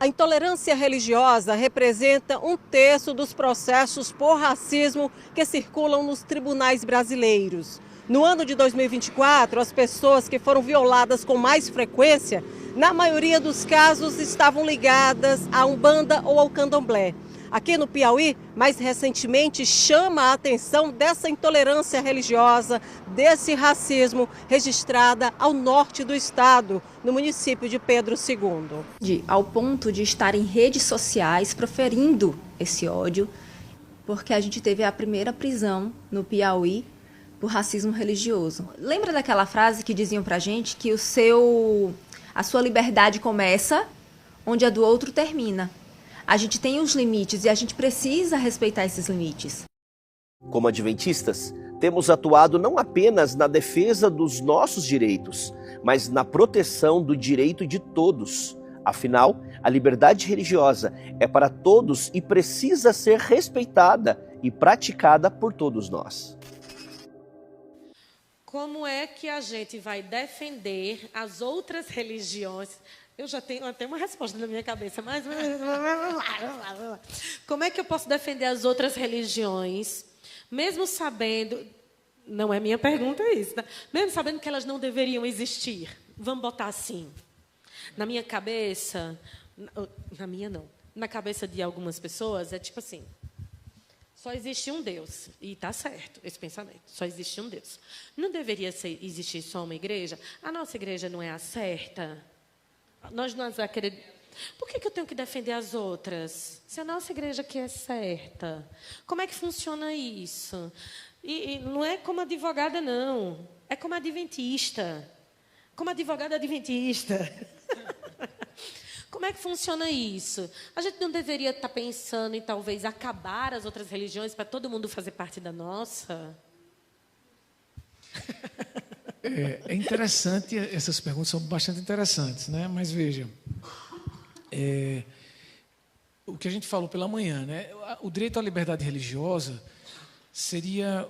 A intolerância religiosa representa 1/3 dos processos por racismo que circulam nos tribunais brasileiros. No ano de 2024, as pessoas que foram violadas com mais frequência, na maioria dos casos, estavam ligadas à Umbanda ou ao Candomblé. Aqui no Piauí, mais recentemente, chama a atenção dessa intolerância religiosa, desse racismo registrada ao norte do estado, no município de Pedro II. Ao ponto de estar em redes sociais proferindo esse ódio, porque a gente teve a primeira prisão no Piauí por racismo religioso. Lembra daquela frase que diziam pra gente que a sua liberdade começa onde a do outro termina? A gente tem os limites e a gente precisa respeitar esses limites. Como adventistas, temos atuado não apenas na defesa dos nossos direitos, mas na proteção do direito de todos. Afinal, a liberdade religiosa é para todos e precisa ser respeitada e praticada por todos nós. Como é que a gente vai defender as outras religiões? Eu já tenho até uma resposta na minha cabeça, mas como é que eu posso defender as outras religiões, mesmo sabendo, não é minha pergunta isso, né? Mesmo sabendo que elas não deveriam existir? Vamos botar assim, na minha cabeça, na minha não, na cabeça de algumas pessoas é tipo assim: só existe um Deus. E está certo esse pensamento. Só existe um Deus. Não deveria existir só uma igreja? A nossa igreja não é a certa? Nós não acreditamos. Por que eu tenho que defender as outras? Se a nossa igreja que é certa. Como é que funciona isso? E não é como advogada, não. É como adventista. Como advogada adventista. Como é que funciona isso? A gente não deveria estar pensando em talvez acabar as outras religiões para todo mundo fazer parte da nossa? É interessante, essas perguntas são bastante interessantes, né? Mas veja, o que a gente falou pela manhã, né? O direito à liberdade religiosa seria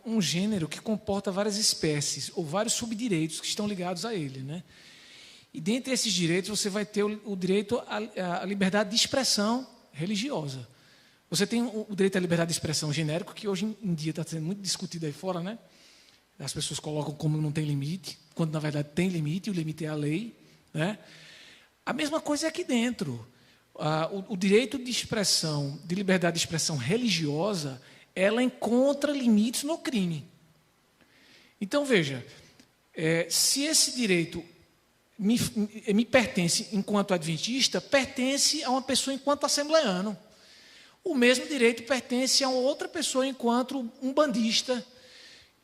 um gênero que comporta várias espécies ou vários subdireitos que estão ligados a ele, né? E dentre esses direitos você vai ter o direito à liberdade de expressão religiosa. Você tem o direito à liberdade de expressão genérico, que hoje em dia está sendo muito discutido aí fora, né? As pessoas colocam como não tem limite, quando na verdade tem limite, e o limite é a lei, né? A mesma coisa é aqui dentro. O direito de expressão, de liberdade de expressão religiosa, ela encontra limites no crime. Então, veja, se esse direito me pertence enquanto adventista, pertence a uma pessoa enquanto assembleano. O mesmo direito pertence a outra pessoa enquanto umbandista,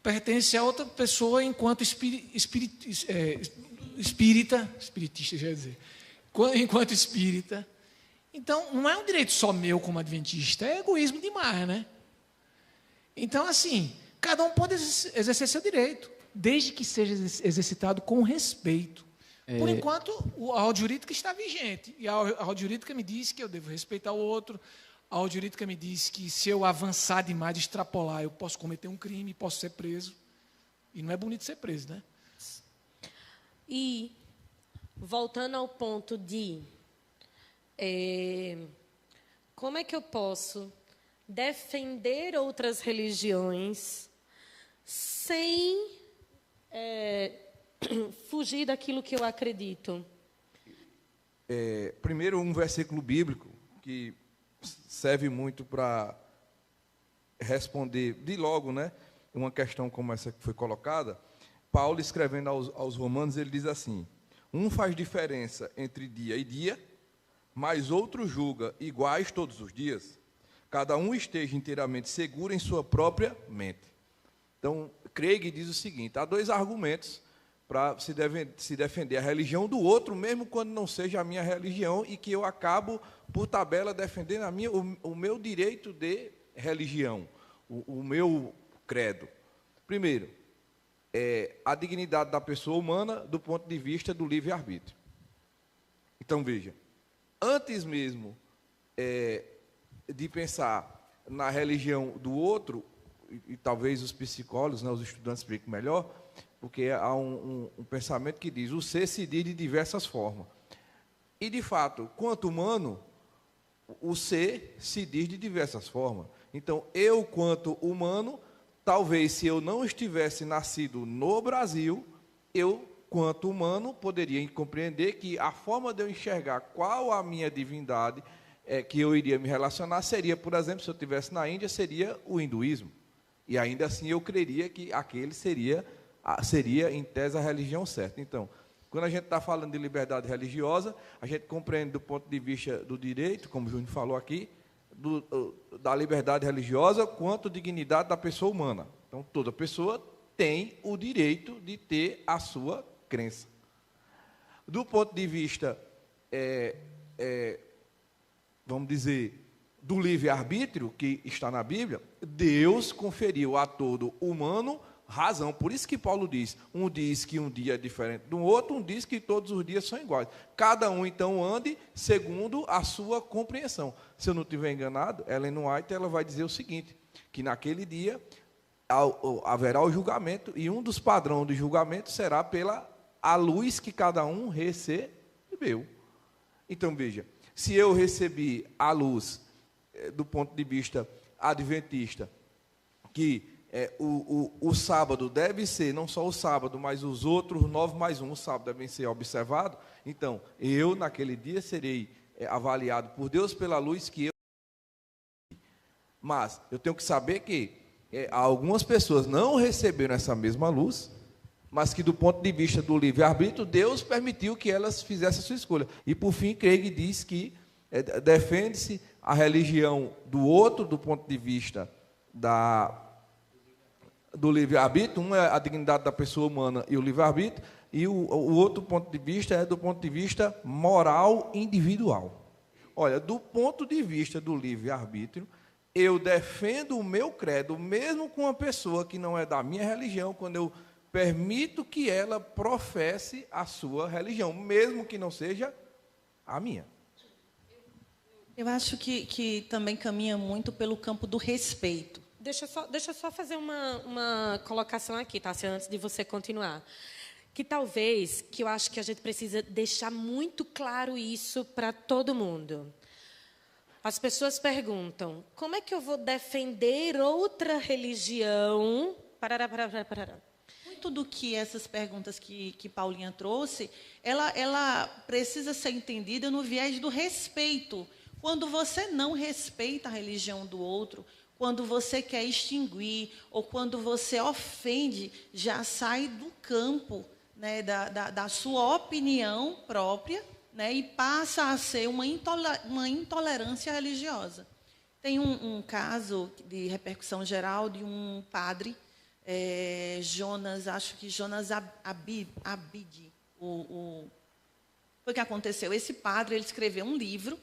pertence a outra pessoa enquanto espiritista, já ia dizer, enquanto espírita. Então, não é um direito só meu como adventista, é egoísmo demais, né? Então, assim, cada um pode exercer seu direito, desde que seja exercitado com respeito. Por enquanto, a ordem jurídica está vigente, e a ordem jurídica me diz que eu devo respeitar o outro. A ordem jurídica me diz que se eu avançar demais, extrapolar, eu posso cometer um crime, posso ser preso. E não é bonito ser preso, né? E, voltando ao ponto de como é que eu posso defender outras religiões sem fugir daquilo que eu acredito? Primeiro, um versículo bíblico que serve muito para responder de logo, né, uma questão como essa que foi colocada. Paulo, escrevendo aos Romanos, ele diz assim: um faz diferença entre dia e dia, mas outro julga iguais todos os dias. Cada um esteja inteiramente seguro em sua própria mente. Então, Craig diz o seguinte: há dois argumentos para se defender a religião do outro, mesmo quando não seja a minha religião, e que eu acabo, por tabela, defendendo o meu direito de religião, o meu credo. Primeiro, a dignidade da pessoa humana do ponto de vista do livre-arbítrio. Então, veja, antes mesmo de pensar na religião do outro, e talvez os psicólogos, né, os estudantes expliquem melhor, porque há um pensamento que diz: o ser se diz de diversas formas. E, de fato, quanto humano, o ser se diz de diversas formas. Então, eu, quanto humano, talvez se eu não estivesse nascido no Brasil, eu, quanto humano, poderia compreender que a forma de eu enxergar qual a minha divindade que eu iria me relacionar seria, por exemplo, se eu estivesse na Índia, seria o hinduísmo. E ainda assim eu creria que aquele seria, em tese, a religião certa. Então, quando a gente está falando de liberdade religiosa, a gente compreende do ponto de vista do direito, como o Júnior falou aqui, da liberdade religiosa quanto dignidade da pessoa humana. Então, toda pessoa tem o direito de ter a sua crença. Do ponto de vista, vamos dizer, do livre-arbítrio que está na Bíblia, Deus conferiu a todo humano razão. Por isso que Paulo diz, um diz que um dia é diferente do outro, um diz que todos os dias são iguais. Cada um, então, ande segundo a sua compreensão. Se eu não estiver enganado, Ellen White ela vai dizer o seguinte, que naquele dia haverá o julgamento, e um dos padrões do julgamento será pela a luz que cada um recebeu. Então, veja, se eu recebi a luz, do ponto de vista adventista, que o sábado deve ser, não só o sábado, mas os outros 9 mais 1, o sábado devem ser observados, então, eu, naquele dia, serei avaliado por Deus pela luz que eu... Mas, eu tenho que saber que algumas pessoas não receberam essa mesma luz, mas que, do ponto de vista do livre-arbítrio, Deus permitiu que elas fizessem a sua escolha. E, por fim, Craig diz que defende-se a religião do outro, do ponto de vista do livre-arbítrio. Um é a dignidade da pessoa humana e o livre-arbítrio, e o outro ponto de vista é do ponto de vista moral individual. Olha, do ponto de vista do livre-arbítrio, eu defendo o meu credo, mesmo com uma pessoa que não é da minha religião, quando eu permito que ela professe a sua religião, mesmo que não seja a minha. Eu acho que também caminha muito pelo campo do respeito. Deixa eu só fazer uma colocação aqui, Tássia, antes de você continuar. Que talvez, que eu acho que a gente precisa deixar muito claro isso para todo mundo. As pessoas perguntam, como é que eu vou defender outra religião? Parará. Muito do que essas perguntas que Paulinha trouxe, ela precisa ser entendida no viés do respeito. Quando você não respeita a religião do outro, quando você quer extinguir, ou quando você ofende, já sai do campo, né, da sua opinião própria, né, e passa a ser uma intolerância religiosa. Tem um caso de repercussão geral de um padre, Jonas Abidi. Foi o que aconteceu. Esse padre ele escreveu um livro,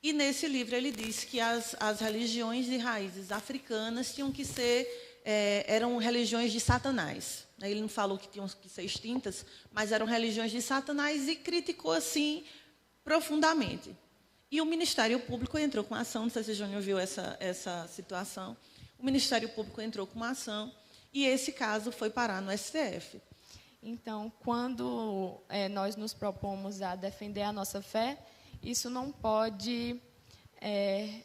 e nesse livro ele disse que as religiões de raízes africanas tinham que ser, eram religiões de Satanás. Ele não falou que tinham que ser extintas, mas eram religiões de Satanás, e criticou assim profundamente. E o Ministério Público entrou com ação, não sei se o Júnior viu essa situação. O Ministério Público entrou com uma ação, e esse caso foi parar no STF. Então, quando nós nos propomos a defender a nossa fé, isso não pode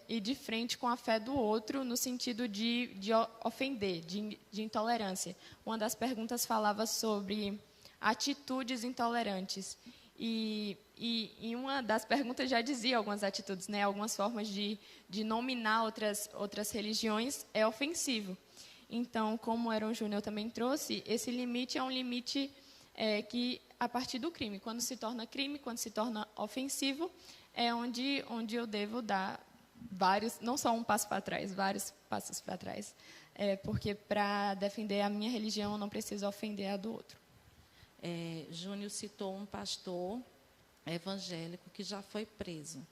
ir de frente com a fé do outro no sentido de ofender, de intolerância. Uma das perguntas falava sobre atitudes intolerantes. E uma das perguntas já dizia algumas atitudes, né? Algumas formas de nominar outras religiões é ofensivo. Então, como o Aaron Júnior também trouxe, esse limite é um limite que, a partir do crime, quando se torna crime, quando se torna ofensivo, é onde eu devo dar vários, não só um passo para trás, vários passos para trás. Porque, para defender a minha religião, eu não preciso ofender a do outro. Júnior citou um pastor evangélico que já foi preso.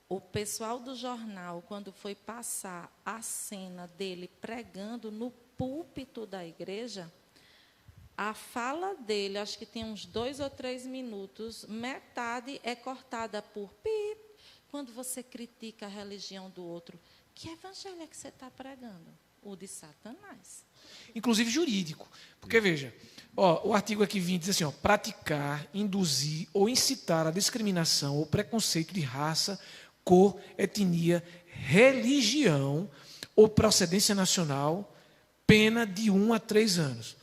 O pessoal do jornal, quando foi passar a cena dele pregando no púlpito da igreja, a fala dele, acho que tem uns 2 ou 3 minutos, metade é cortada por pip. Quando você critica a religião do outro, que evangelho é que você está pregando? o de Satanás. Inclusive jurídico. Porque, veja, o artigo aqui 20 diz assim, praticar, induzir ou incitar a discriminação ou preconceito de raça, cor, etnia, religião ou procedência nacional, pena de 1 a 3 anos.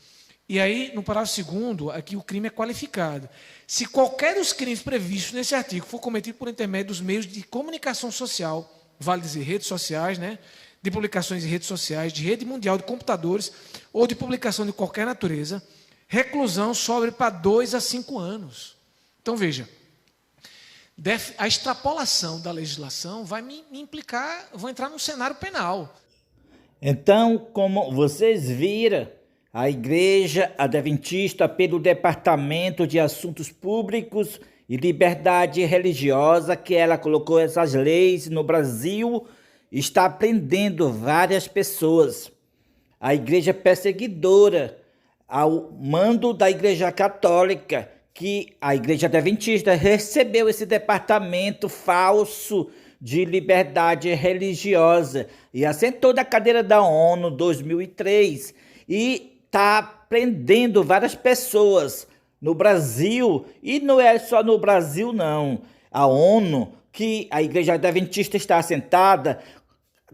E aí, no parágrafo 2º, aqui o crime é qualificado. Se qualquer dos crimes previstos nesse artigo for cometido por intermédio dos meios de comunicação social, vale dizer redes sociais, né, de publicações em redes sociais, de rede mundial de computadores ou de publicação de qualquer natureza, reclusão sobe para 2 a 5 anos. Então, veja, a extrapolação da legislação vai me implicar, vou entrar num cenário penal. Então, como vocês viram, a Igreja Adventista, pelo Departamento de Assuntos Públicos e Liberdade Religiosa, que ela colocou essas leis no Brasil, está prendendo várias pessoas. A Igreja perseguidora, ao mando da Igreja Católica, que a Igreja Adventista recebeu esse departamento falso de liberdade religiosa e assentou na cadeira da ONU em 2003 e está prendendo várias pessoas no Brasil, e não é só no Brasil não. A ONU, que a Igreja Adventista está assentada,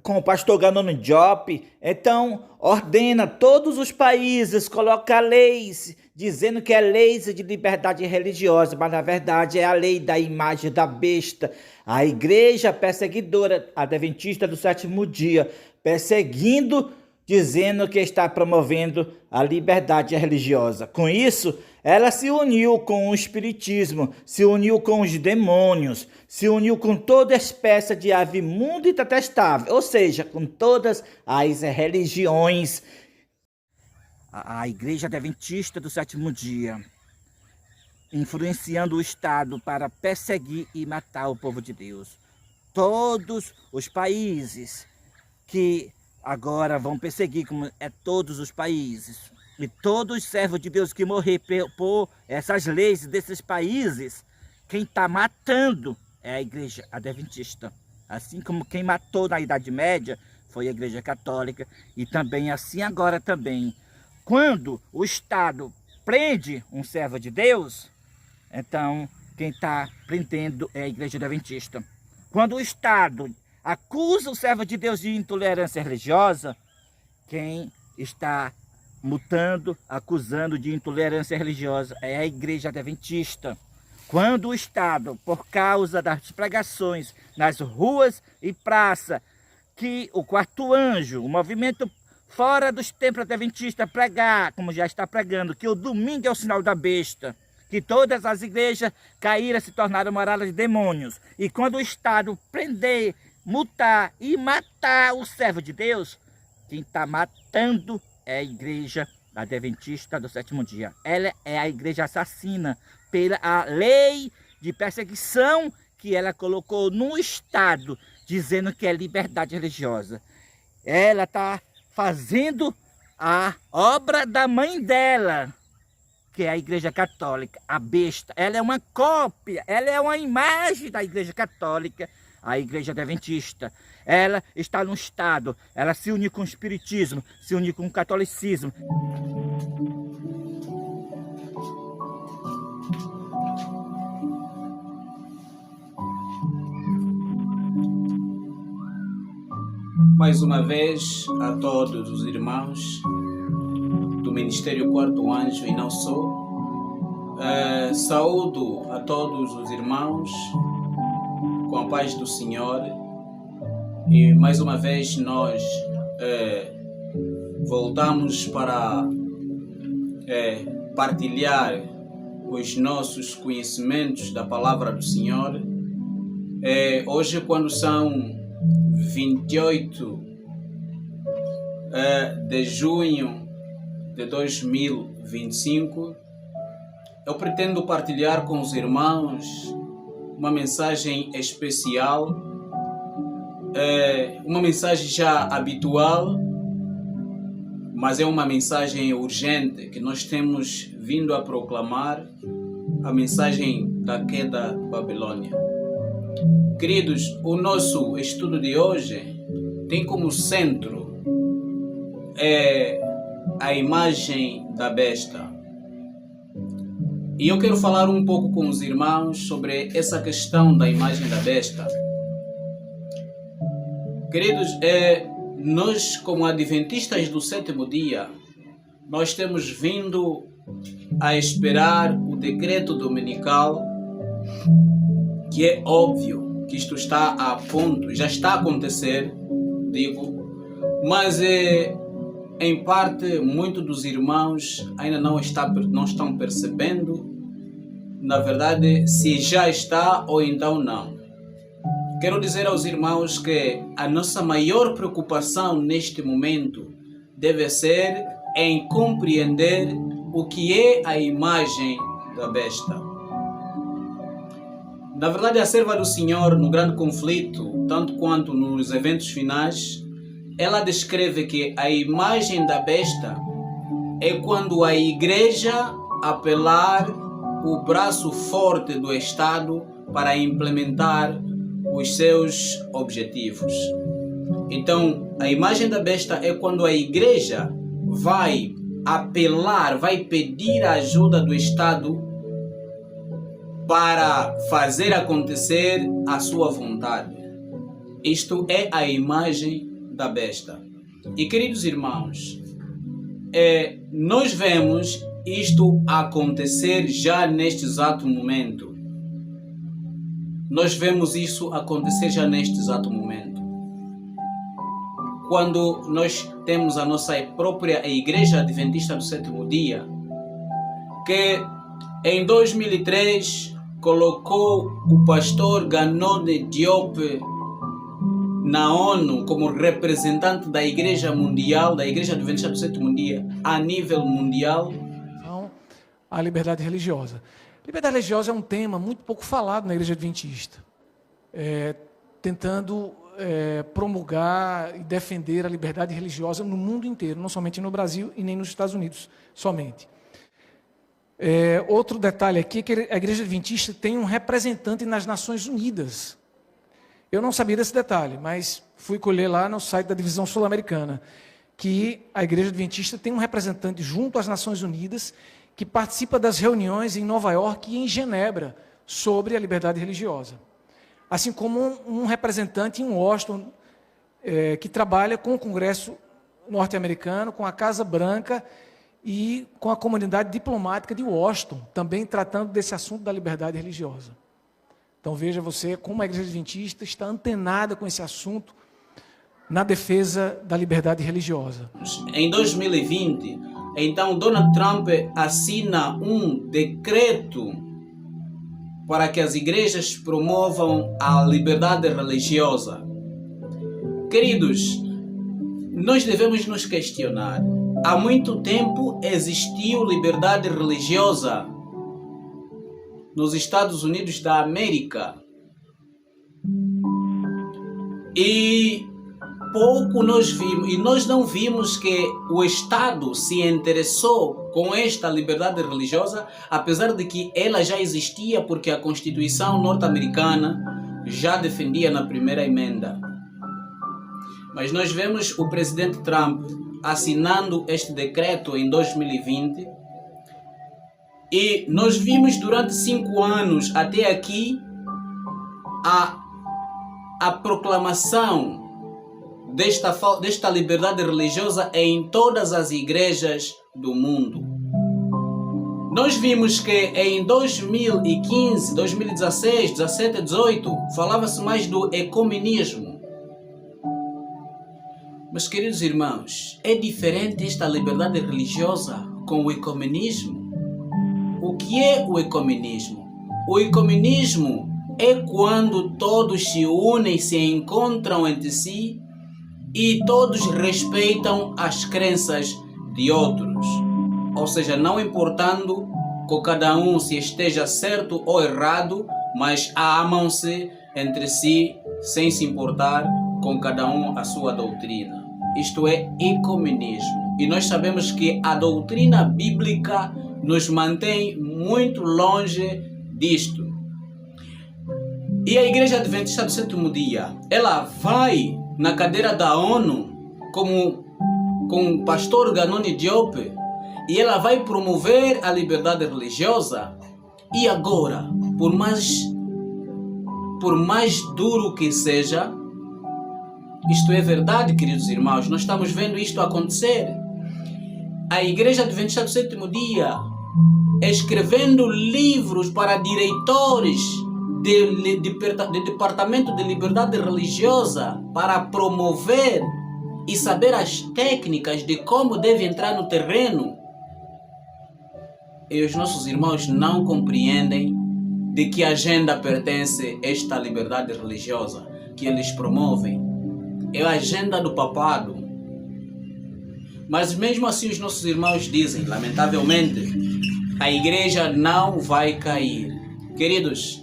com o pastor Ganoni Diop, então ordena todos os países colocar leis, dizendo que é leis de liberdade religiosa, mas na verdade é a lei da imagem da besta. A igreja perseguidora adventista do 7º dia, perseguindo, dizendo que está promovendo a liberdade religiosa. Com isso, ela se uniu com o espiritismo, se uniu com os demônios, se uniu com toda espécie de ave imunda e detestável, ou seja, com todas as religiões. A Igreja Adventista do 7º dia, influenciando o Estado para perseguir e matar o povo de Deus. Todos os países que agora vão perseguir, como é todos os países, e todos os servos de Deus que morrer por essas leis desses países, quem está matando é a Igreja Adventista. Assim como quem matou na Idade Média foi a Igreja Católica, e também assim agora também. Quando o Estado prende um servo de Deus, então quem está prendendo é a Igreja Adventista. Quando o Estado acusa o servo de Deus de intolerância religiosa, quem está multando, acusando de intolerância religiosa é a Igreja Adventista. Quando o Estado, por causa das pregações nas ruas e praças, que o quarto anjo, o movimento fora dos templos adventistas pregar, como já está pregando, que o domingo é o sinal da besta, que todas as igrejas caíram, se tornaram moradas de demônios. E quando o Estado prender, multar e matar o servo de Deus, quem está matando é a Igreja Adventista do 7º dia. Ela é a igreja assassina pela a lei de perseguição que ela colocou no Estado, dizendo que é liberdade religiosa. Ela está fazendo a obra da mãe dela, que é a Igreja Católica, a besta. Ela é uma cópia, ela é uma imagem da Igreja Católica, a Igreja Adventista. Ela está no Estado, ela se une com o Espiritismo, se une com o Catolicismo. Mais uma vez, a todos os irmãos do Ministério Quarto Anjo e não só, saúdo a todos os irmãos com a paz do Senhor, e mais uma vez nós voltamos para partilhar os nossos conhecimentos da Palavra do Senhor. Hoje, quando são 28 de junho de 2025, eu pretendo partilhar com os irmãos uma mensagem especial, uma mensagem já habitual, mas é uma mensagem urgente que nós temos vindo a proclamar, a mensagem da queda da Babilônia. Queridos, o nosso estudo de hoje tem como centro é a imagem da besta. E eu quero falar um pouco com os irmãos sobre essa questão da imagem da besta. Queridos, nós como adventistas do sétimo dia, nós temos vindo a esperar o decreto dominical, que é óbvio que isto está a ponto, já está a acontecer, digo, mas em parte muitos dos irmãos ainda não estão percebendo, na verdade, se já está ou então não. Quero dizer aos irmãos que a nossa maior preocupação neste momento deve ser em compreender o que é a imagem da besta. Na verdade, a serva do Senhor, no grande conflito, tanto quanto nos eventos finais, ela descreve que a imagem da besta é quando a igreja apelar o braço forte do Estado para implementar os seus objetivos. Então, a imagem da besta é quando a igreja vai apelar, vai pedir a ajuda do Estado para fazer acontecer a sua vontade. Isto é a imagem da besta. E, queridos irmãos, nós vemos isto acontecer já neste exato momento. Nós vemos isso acontecer já neste exato momento. Quando nós temos a nossa própria Igreja Adventista do Sétimo Dia, que em 2003 colocou o pastor Ganode Diop na ONU como representante da Igreja Mundial, da Igreja Adventista do Sétimo Dia, a nível mundial. A liberdade religiosa. Liberdade religiosa é um tema muito pouco falado na Igreja Adventista, tentando promulgar e defender a liberdade religiosa no mundo inteiro, não somente no Brasil e nem nos Estados Unidos somente. Outro detalhe aqui é que a Igreja Adventista tem um representante nas Nações Unidas. Eu não sabia desse detalhe, mas fui colher lá no site da Divisão Sul-Americana, que a Igreja Adventista tem um representante junto às Nações Unidas que participa das reuniões em Nova York e em Genebra sobre a liberdade religiosa. Assim como um representante em Washington, que trabalha com o Congresso norte-americano, com a Casa Branca e com a comunidade diplomática de Washington, também tratando desse assunto da liberdade religiosa. Então veja você como a Igreja Adventista está antenada com esse assunto na defesa da liberdade religiosa. Em 2020, então Donald Trump assina um decreto para que as igrejas promovam a liberdade religiosa. Queridos, nós devemos nos questionar. Há muito tempo existiu liberdade religiosa nos Estados Unidos da América. E pouco nós vimos, e nós não vimos que o Estado se interessou com esta liberdade religiosa, apesar de que ela já existia, porque a Constituição norte-americana já defendia na primeira emenda. Mas nós vemos o presidente Trump assinando este decreto em 2020, e nós vimos durante 5 anos até aqui a proclamação desta liberdade religiosa em todas as igrejas do mundo. Nós vimos que em 2015, 2016, 17, 18, falava-se mais do ecumenismo. Mas, queridos irmãos, é diferente esta liberdade religiosa com o ecumenismo? O que é o ecumenismo? O ecumenismo é quando todos se unem, se encontram entre si e todos respeitam as crenças de outros. Ou seja, não importando com cada um se esteja certo ou errado, mas amam-se entre si sem se importar com cada um a sua doutrina. Isto é ecumenismo. E nós sabemos que a doutrina bíblica nos mantém muito longe disto. E a Igreja Adventista do Sétimo Dia, ela vai na cadeira da ONU como com o pastor Ganoni Diop e ela vai promover a liberdade religiosa. E agora, por mais duro que seja, isto é verdade, queridos irmãos, nós estamos vendo isto acontecer. A Igreja Adventista do Sétimo Dia, escrevendo livros para diretores de Departamento de Liberdade Religiosa para promover e saber as técnicas de como deve entrar no terreno. E os nossos irmãos não compreendem de que agenda pertence esta liberdade religiosa que eles promovem. É a agenda do papado. Mas mesmo assim os nossos irmãos dizem, lamentavelmente, a igreja não vai cair. Queridos,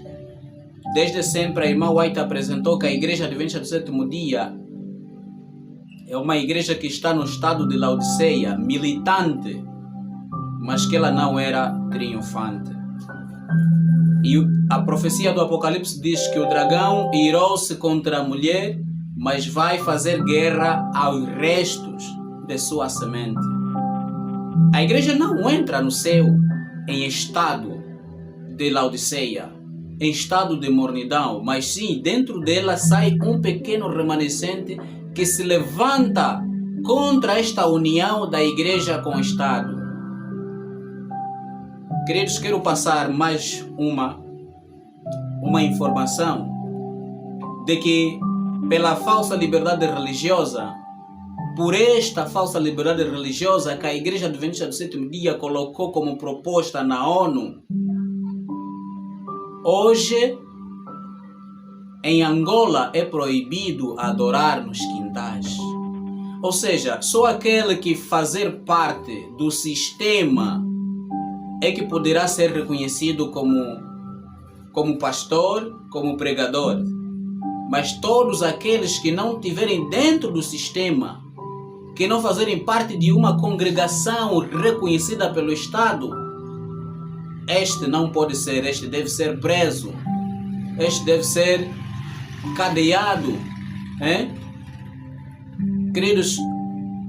desde sempre a irmã White apresentou que a Igreja Adventista do Sétimo Dia é uma igreja que está no estado de Laodiceia, militante, mas que ela não era triunfante. E a profecia do Apocalipse diz que o dragão irou-se contra a mulher, mas vai fazer guerra aos restos de sua semente. A igreja não entra no céu em estado de Laodiceia, em estado de mornidão, mas sim, dentro dela sai um pequeno remanescente que se levanta contra esta união da igreja com o Estado. Queridos, quero passar mais uma informação de que pela falsa liberdade religiosa, por esta falsa liberdade religiosa que a Igreja Adventista do Sétimo Dia colocou como proposta na ONU, hoje, em Angola é proibido adorar nos quintais. Ou seja, só aquele que fazer parte do sistema é que poderá ser reconhecido como pastor, como pregador. Mas todos aqueles que não estiverem dentro do sistema, que não fazerem parte de uma congregação reconhecida pelo Estado, este não pode ser, este deve ser preso, este deve ser cadeado. Queridos,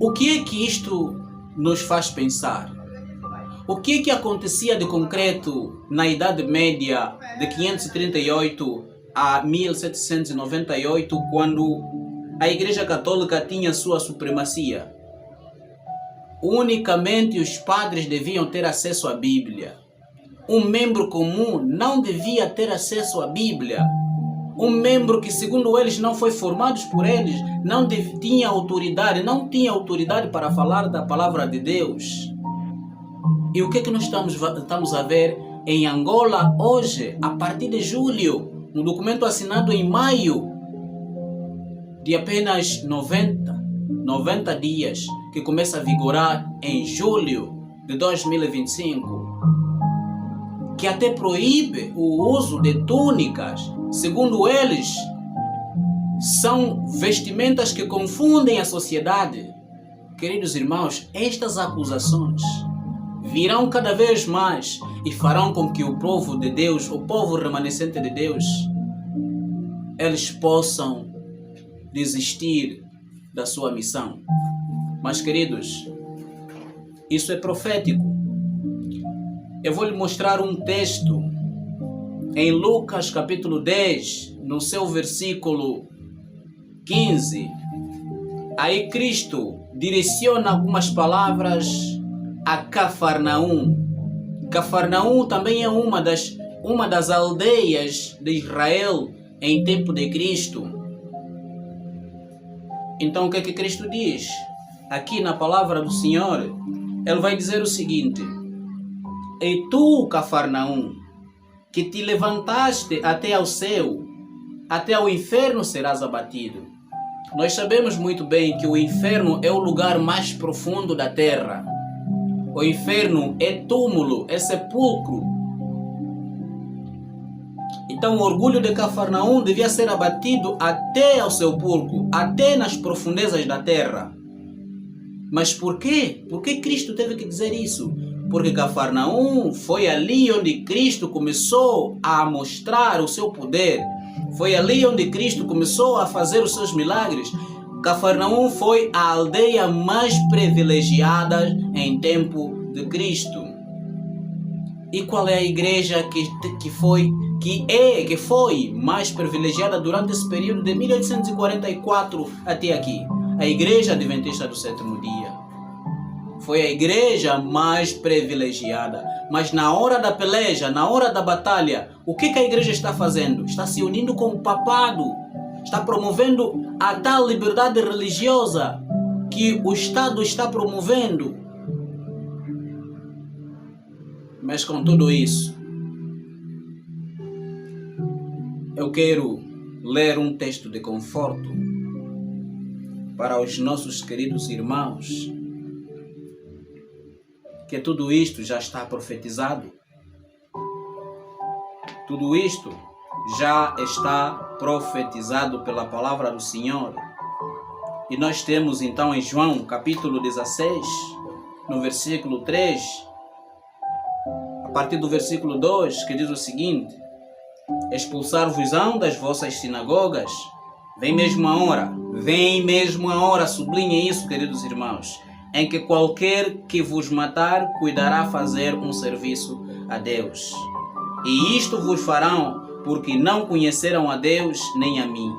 o que é que isto nos faz pensar? O que é que acontecia de concreto na Idade Média de 538 a 1798, quando a Igreja Católica tinha sua supremacia? Unicamente os padres deviam ter acesso à Bíblia. Um membro comum não devia ter acesso à Bíblia. Um membro que, segundo eles, não foi formado por eles, não tinha autoridade para falar da palavra de Deus. E o que é que nós estamos a ver em Angola hoje, a partir de julho, um documento assinado em maio, de apenas 90 dias, que começa a vigorar em julho de 2025, que até proíbe o uso de túnicas. Segundo eles, são vestimentas que confundem a sociedade. Queridos irmãos, estas acusações virão cada vez mais e farão com que o povo de Deus, o povo remanescente de Deus, eles possam desistir da sua missão. Mas, queridos, isso é profético. Eu vou lhe mostrar um texto em Lucas capítulo 10, no seu versículo 15. Aí Cristo direciona algumas palavras a Cafarnaum. Cafarnaum também é uma das aldeias de Israel em tempo de Cristo. Então o que é que Cristo diz? Aqui na palavra do Senhor, Ele vai dizer o seguinte: e tu, Cafarnaum, que te levantaste até ao céu, até ao inferno serás abatido. Nós sabemos muito bem que o inferno é o lugar mais profundo da terra. O inferno é túmulo, é sepulcro. Então o orgulho de Cafarnaum devia ser abatido até ao sepulcro, até nas profundezas da terra. Mas por quê? Por que Cristo teve que dizer isso? Porque Cafarnaum foi ali onde Cristo começou a mostrar o seu poder. Foi ali onde Cristo começou a fazer os seus milagres. Cafarnaum foi a aldeia mais privilegiada em tempo de Cristo. E qual é a igreja que foi mais privilegiada durante esse período de 1844 até aqui? A Igreja Adventista do Sétimo Dia. Foi a igreja mais privilegiada. Mas na hora da peleja, na hora da batalha, o que a igreja está fazendo? Está se unindo com o papado. Está promovendo a tal liberdade religiosa que o Estado está promovendo. Mas com tudo isso, eu quero ler um texto de conforto para os nossos queridos irmãos, que tudo isto já está profetizado. Tudo isto já está profetizado pela palavra do Senhor. E nós temos então em João capítulo 16, no versículo 3, a partir do versículo 2, que diz o seguinte: expulsar-vos-ão das vossas sinagogas. Vem mesmo a hora, sublinhem isso, queridos irmãos, em que qualquer que vos matar cuidará fazer um serviço a Deus. E isto vos farão, porque não conheceram a Deus nem a mim.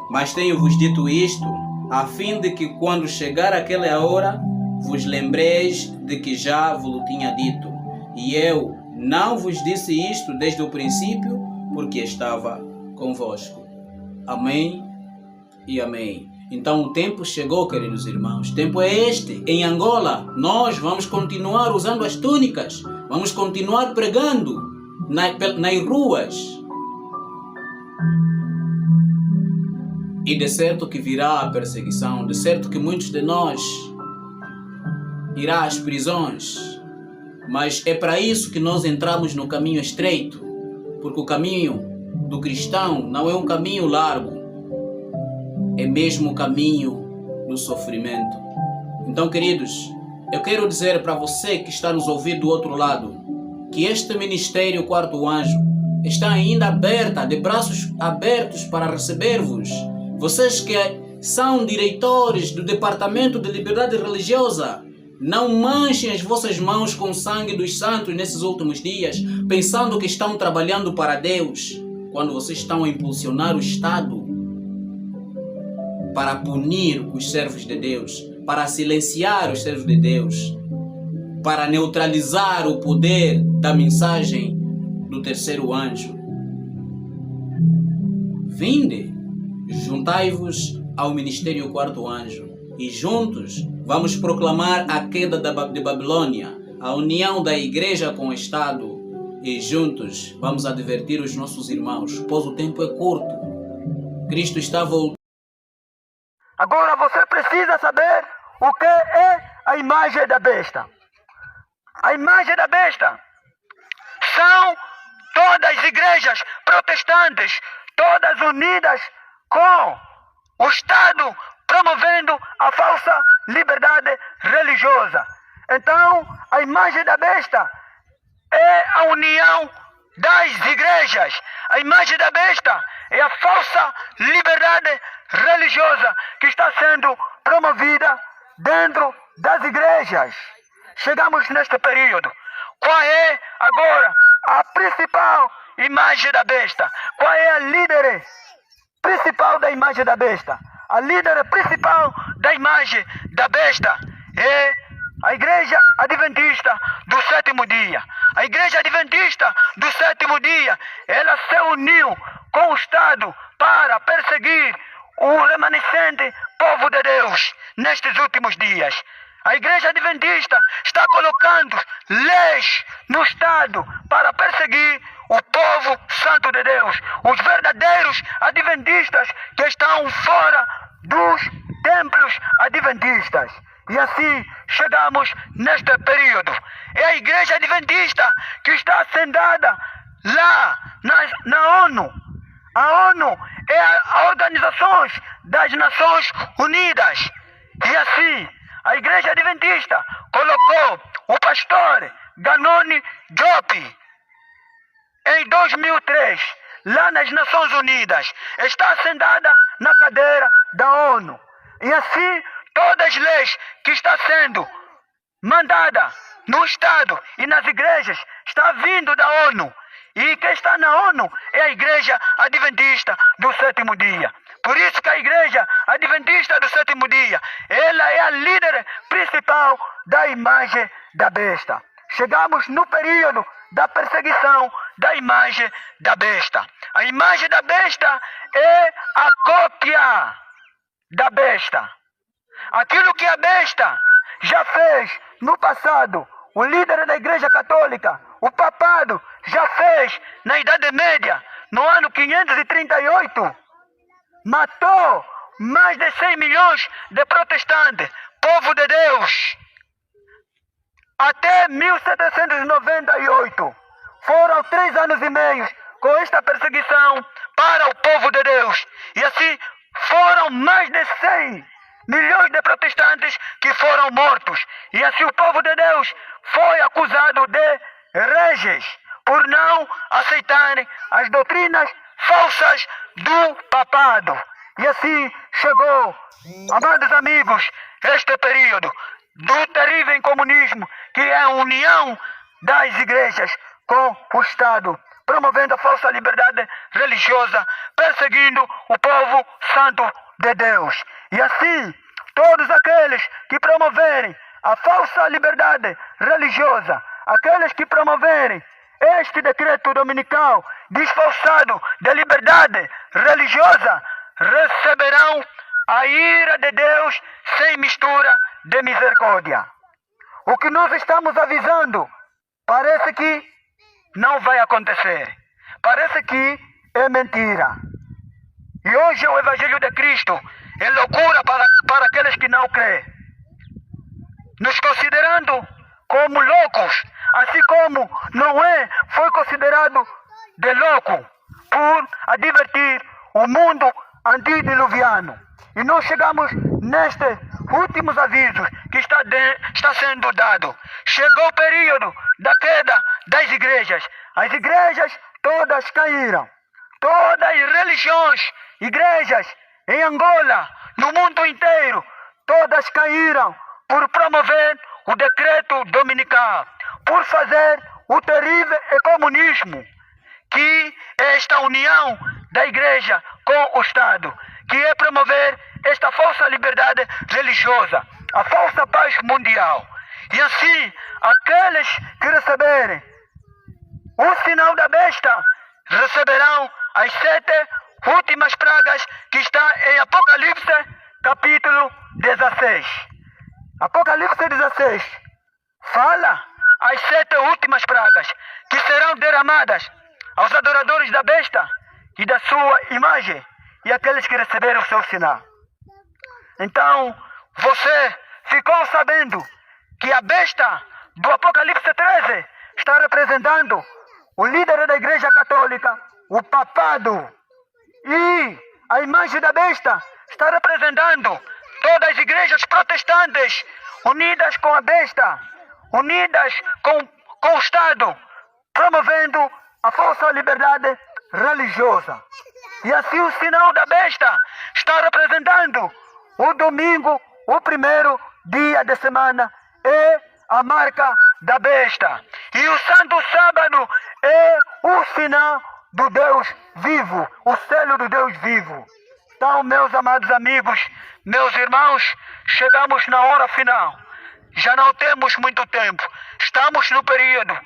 Mas tenho-vos dito isto, a fim de que quando chegar aquela hora, vos lembreis de que já vos tinha dito. E eu não vos disse isto desde o princípio, porque estava convosco. Amém e amém. Então o tempo chegou, queridos irmãos. O tempo é este. Em Angola, nós vamos continuar usando as túnicas. Vamos continuar pregando nas ruas. E de certo que virá a perseguição. De certo que muitos de nós irá às prisões. Mas é para isso que nós entramos no caminho estreito. Porque o caminho do cristão não é um caminho largo. É mesmo o caminho do sofrimento. Então, queridos, eu quero dizer para você que está nos ouvindo do outro lado, que este ministério Quarto Anjo está ainda aberta, de braços abertos para receber-vos. Vocês que são diretores do Departamento de Liberdade Religiosa, não manchem as vossas mãos com o sangue dos santos nesses últimos dias, pensando que estão trabalhando para Deus, quando vocês estão a impulsionar o Estado para punir os servos de Deus, para silenciar os servos de Deus, para neutralizar o poder da mensagem do terceiro anjo. Vinde, juntai-vos ao ministério Quarto Anjo e juntos vamos proclamar a queda de Babilônia, a união da igreja com o Estado, e juntos vamos advertir os nossos irmãos, pois o tempo é curto. Cristo está voltando. Agora você precisa saber o que é a imagem da besta. A imagem da besta são todas as igrejas protestantes, todas unidas com o Estado promovendo a falsa liberdade religiosa. Então, a imagem da besta é a união das igrejas. A imagem da besta é a falsa liberdade religiosa que está sendo promovida dentro das igrejas. Chegamos neste período. Qual é agora a principal imagem da besta? Qual é a líder principal da imagem da besta? A líder principal da imagem da besta é a Igreja Adventista do Sétimo Dia. A Igreja Adventista do Sétimo Dia, ela se uniu com o Estado para perseguir o remanescente povo de Deus nestes últimos dias. A Igreja Adventista está colocando leis no Estado para perseguir o povo santo de Deus, os verdadeiros adventistas que estão fora dos templos adventistas. E assim chegamos neste período. É a Igreja Adventista que está sentada lá na ONU. A ONU é a Organização das Nações Unidas. E assim, a Igreja Adventista colocou o pastor Ganoni Diop em 2003, lá nas Nações Unidas. Está sentada na cadeira da ONU. E assim, todas as leis que estão sendo mandadas no Estado e nas igrejas está vindo da ONU. E quem está na ONU é a Igreja Adventista do Sétimo Dia. Por isso que a Igreja Adventista do Sétimo Dia, ela é a líder principal da imagem da besta. Chegamos no período da perseguição da imagem da besta. A imagem da besta é a cópia da besta. Aquilo que a besta já fez no passado, o líder da Igreja Católica, o papado, já fez na Idade Média, no ano 538, matou mais de 100 milhões de protestantes, povo de Deus. Até 1798, foram 3 anos e meio com esta perseguição para o povo de Deus. E assim foram mais de 100 milhões de protestantes que foram mortos. E assim o povo de Deus foi acusado de hereges por não aceitarem as doutrinas falsas do papado. E assim chegou, amados amigos, este período do terrível comunismo, que é a união das igrejas com o Estado, promovendo a falsa liberdade religiosa, perseguindo o povo santo de Deus. E assim, todos aqueles que promoverem a falsa liberdade religiosa, aqueles que promoverem este decreto dominical disfarçado de liberdade religiosa, receberão a ira de Deus sem mistura de misericórdia. O que nós estamos avisando parece que não vai acontecer. Parece que é mentira. E hoje o Evangelho de Cristo é loucura para aqueles que não creem. Nos considerando como loucos, assim como Noé foi considerado de louco por advertir o mundo antediluviano. E nós chegamos nestes últimos avisos que está sendo dado. Chegou o período da queda das igrejas. As igrejas todas caíram. Todas as religiões, igrejas em Angola, no mundo inteiro, todas caíram por promover o decreto dominical, por fazer o terrível comunismo, que é esta união da igreja com o Estado, que é promover esta falsa liberdade religiosa, a falsa paz mundial. E assim, aqueles que receberem o sinal da besta receberão as 7 últimas pragas que está em Apocalipse capítulo 16. Apocalipse 16 fala as 7 últimas pragas que serão derramadas aos adoradores da besta e da sua imagem e aqueles que receberam o seu sinal. Então, você ficou sabendo que a besta do Apocalipse 13 está representando o líder da Igreja Católica, o papado. E a imagem da besta está representando todas as igrejas protestantes unidas com a besta, unidas com o Estado, promovendo a falsa liberdade religiosa. E assim o sinal da besta está representando o domingo, o primeiro dia da semana, é a marca da besta. E o santo sábado é o sinal do Deus vivo, o selo do Deus vivo. Então, meus amados amigos, meus irmãos, chegamos na hora final. Já não temos muito tempo. Estamos no período